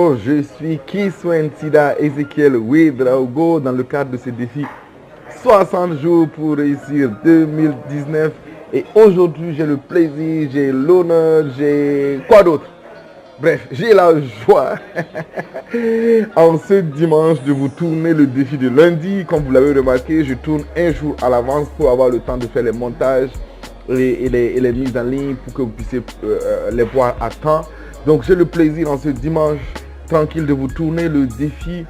Bonjour, je suis Kiswen Sida Ezekiel Ouedraogo dans le cadre de ce défi 60 jours pour réussir 2019. Et aujourd'hui, j'ai le plaisir, j'ai l'honneur, j'ai quoi d'autre? Bref, j'ai la joie en ce dimanche de vous tourner le défi de lundi. Comme vous l'avez remarqué, je tourne un jour à l'avance pour avoir le temps de faire les montages et les mises en ligne pour que vous puissiez les voir à temps. Donc j'ai le plaisir en ce dimanche tranquille de vous tourner le défi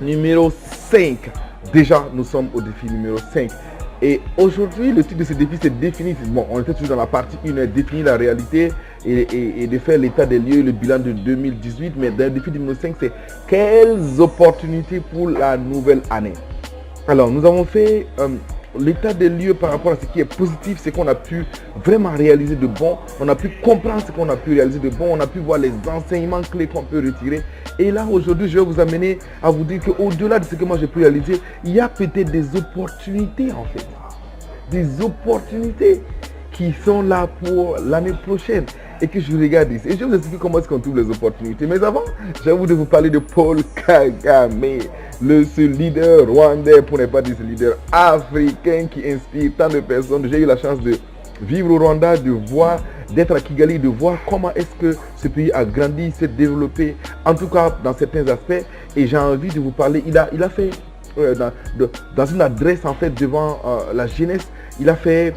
numéro 5. Déjà, nous sommes au défi numéro 5. Et aujourd'hui, le titre de ce défi, c'est définir. Bon, on était toujours dans la partie 1, définir la réalité et de faire l'état des lieux, le bilan de 2018. Mais dans le défi numéro 5, c'est quelles opportunités pour la nouvelle année. Alors, nous avons fait l'état des lieux par rapport à ce qui est positif, c'est qu'on a pu vraiment réaliser de bon. On a pu comprendre ce qu'on a pu réaliser de bon. On a pu voir les enseignements clés qu'on peut retirer. Et là, aujourd'hui, je vais vous amener à vous dire qu'au-delà de ce que moi j'ai pu réaliser, il y a peut-être des opportunités en fait. Des opportunités qui sont là pour l'année prochaine et que je regarde ici. Et je vais vous expliquer comment est-ce qu'on trouve les opportunités. Mais avant, j'ai envie de vous parler de Paul Kagame, ce leader rwandais, pour ne pas dire ce leader africain qui inspire tant de personnes. J'ai eu la chance de vivre au Rwanda, de voir, d'être à Kigali, de voir comment est-ce que ce pays a grandi, s'est développé, en tout cas dans certains aspects. Et j'ai envie de vous parler, il a fait, dans une adresse en fait devant la jeunesse, il a fait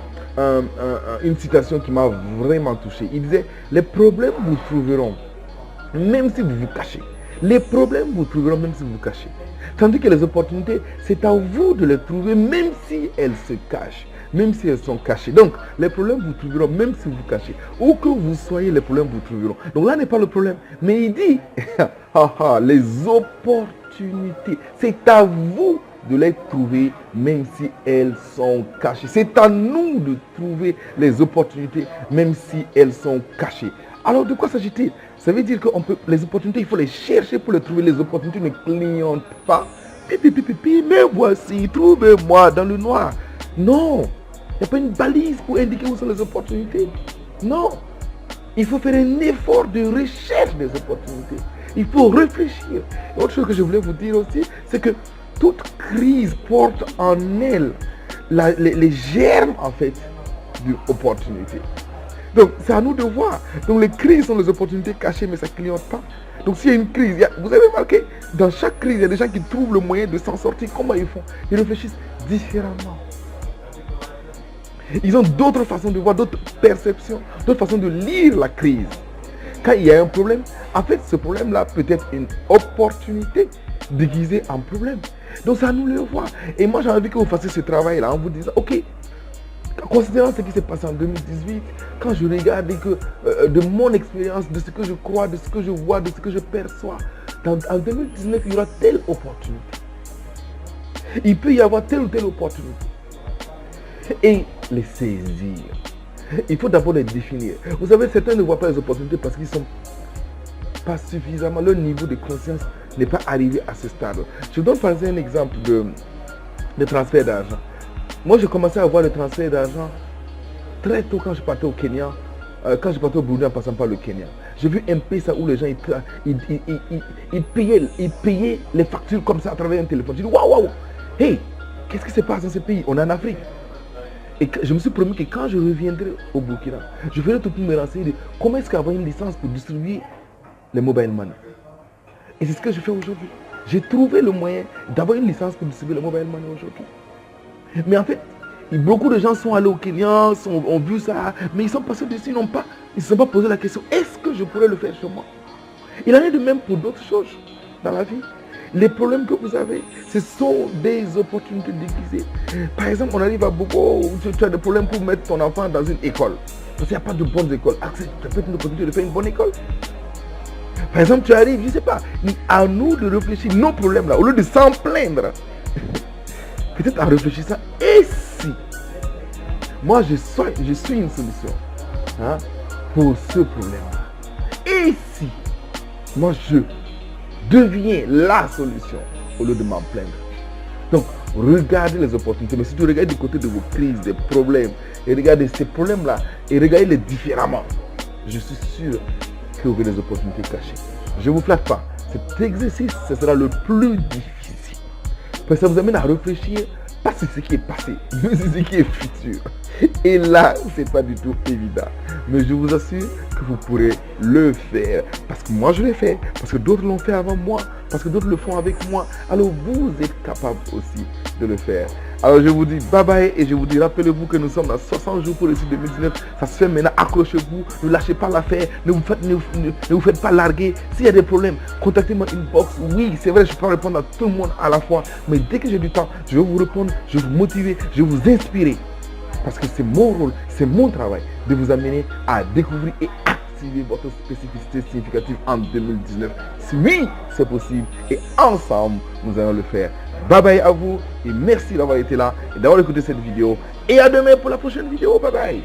une citation qui m'a vraiment touché. Il disait, les problèmes vous trouveront, même si vous vous cachez. Les problèmes vous trouveront, même si vous vous cachez. Tandis que les opportunités, c'est à vous de les trouver, même si elles se cachent. Même si elles sont cachées. Donc, les problèmes vous trouveront, même si vous vous cachez. Où que vous soyez, les problèmes vous trouveront. Donc là n'est pas le problème. Mais il dit, les opportunités, c'est à vous de les trouver, même si elles sont cachées. C'est à nous de trouver les opportunités, même si elles sont cachées. Alors, de quoi s'agit-il? Ça veut dire que les opportunités, il faut les chercher pour les trouver. Les opportunités ne clignotent pas. Mais voici, trouvez-moi dans le noir. Non. Il n'y a pas une balise pour indiquer où sont les opportunités. Non. Il faut faire un effort de recherche des opportunités. Il faut réfléchir. Et autre chose que je voulais vous dire aussi, c'est que toute crise porte en elle les germes en fait d'une opportunité. Donc c'est à nous de voir. Donc les crises sont les opportunités cachées, mais ça ne clignote pas. Donc s'il y a une crise, vous avez remarqué, dans chaque crise, il y a des gens qui trouvent le moyen de s'en sortir. Comment ils font? Ils réfléchissent différemment. Ils ont d'autres façons de voir, d'autres perceptions, d'autres façons de lire la crise. Quand il y a un problème, en fait, ce problème-là peut être une opportunité déguisée en problème. Donc, c'est à nous de le voir. Et moi, j'ai envie que vous fassiez ce travail-là en vous disant, ok, considérant ce qui s'est passé en 2018, quand je regarde et que de mon expérience, de ce que je crois, de ce que je vois, de ce que je perçois, en 2019, il y aura telle opportunité. Il peut y avoir telle ou telle opportunité. Et les saisir. Il faut d'abord les définir. Vous savez, certains ne voient pas les opportunités parce qu'ils ne sont pas suffisamment, leur niveau de conscience n'est pas arrivé à ce stade. Je donne par exemple un exemple de transfert d'argent. Moi, j'ai commencé à voir le transfert d'argent très tôt quand je partais au Kenya, quand je partais au Burundi en passant par le Kenya. J'ai vu un pays où les gens ils payaient les factures comme ça à travers un téléphone. Je dis waouh, hey, qu'est-ce qui se passe dans ce pays? On est en Afrique. Et je me suis promis que quand je reviendrai au Burkina, je ferai tout pour me renseigner de comment est-ce qu'avoir une licence pour distribuer les mobile money. Et c'est ce que je fais aujourd'hui. J'ai trouvé le moyen d'avoir une licence pour distribuer les mobile money aujourd'hui. Mais en fait, beaucoup de gens sont allés au Kenya, ont vu ça, mais ils sont passés dessus, ils ne se sont pas posé la question, est-ce que je pourrais le faire chez moi? Il en est de même pour d'autres choses dans la vie. Les problèmes que vous avez, ce sont des opportunités déguisées. Par exemple, on arrive à beaucoup, tu as des problèmes pour mettre ton enfant dans une école. Parce qu'il n'y a pas de bonnes écoles. Ça peut être une opportunité de faire une bonne école. Par exemple, tu arrives, je ne sais pas, à nous de réfléchir nos problèmes là, au lieu de s'en plaindre. Peut-être en réfléchissant, et si moi je suis une solution pour ce problème-là. Et si moi je deviens la solution au lieu de m'en plaindre. Donc, regardez les opportunités, mais surtout regardez du côté de vos crises, des problèmes, et regardez ces problèmes-là, et regardez-les différemment. Je suis sûr que vous avez des opportunités cachées. Je ne vous flatte pas, Cet exercice, ce sera le plus difficile. Parce que ça vous amène à réfléchir, pas sur ce qui est passé, mais sur ce qui est futur. Et là, c'est pas du tout évident. Mais je vous assure que vous pourrez le faire. Parce que moi, je l'ai fait. Parce que d'autres l'ont fait avant moi. Parce que d'autres le font avec moi. Alors, vous êtes capable aussi de le faire. Alors, je vous dis bye bye. Et je vous dis, rappelez-vous que nous sommes dans 60 jours pour le site 2019. Ça se fait maintenant. Accrochez-vous. Ne lâchez pas l'affaire. Ne vous faites pas larguer. S'il y a des problèmes, contactez-moi inbox. Oui, c'est vrai, je peux pas répondre à tout le monde à la fois. Mais dès que j'ai du temps, je vais vous répondre. Je vais vous motiver. Je vais vous inspirer. Parce que c'est mon rôle, c'est mon travail de vous amener à découvrir et activer votre spécificité significative en 2019. Oui, c'est possible et ensemble, nous allons le faire. Bye bye à vous et merci d'avoir été là et d'avoir écouté cette vidéo. Et à demain pour la prochaine vidéo. Bye bye.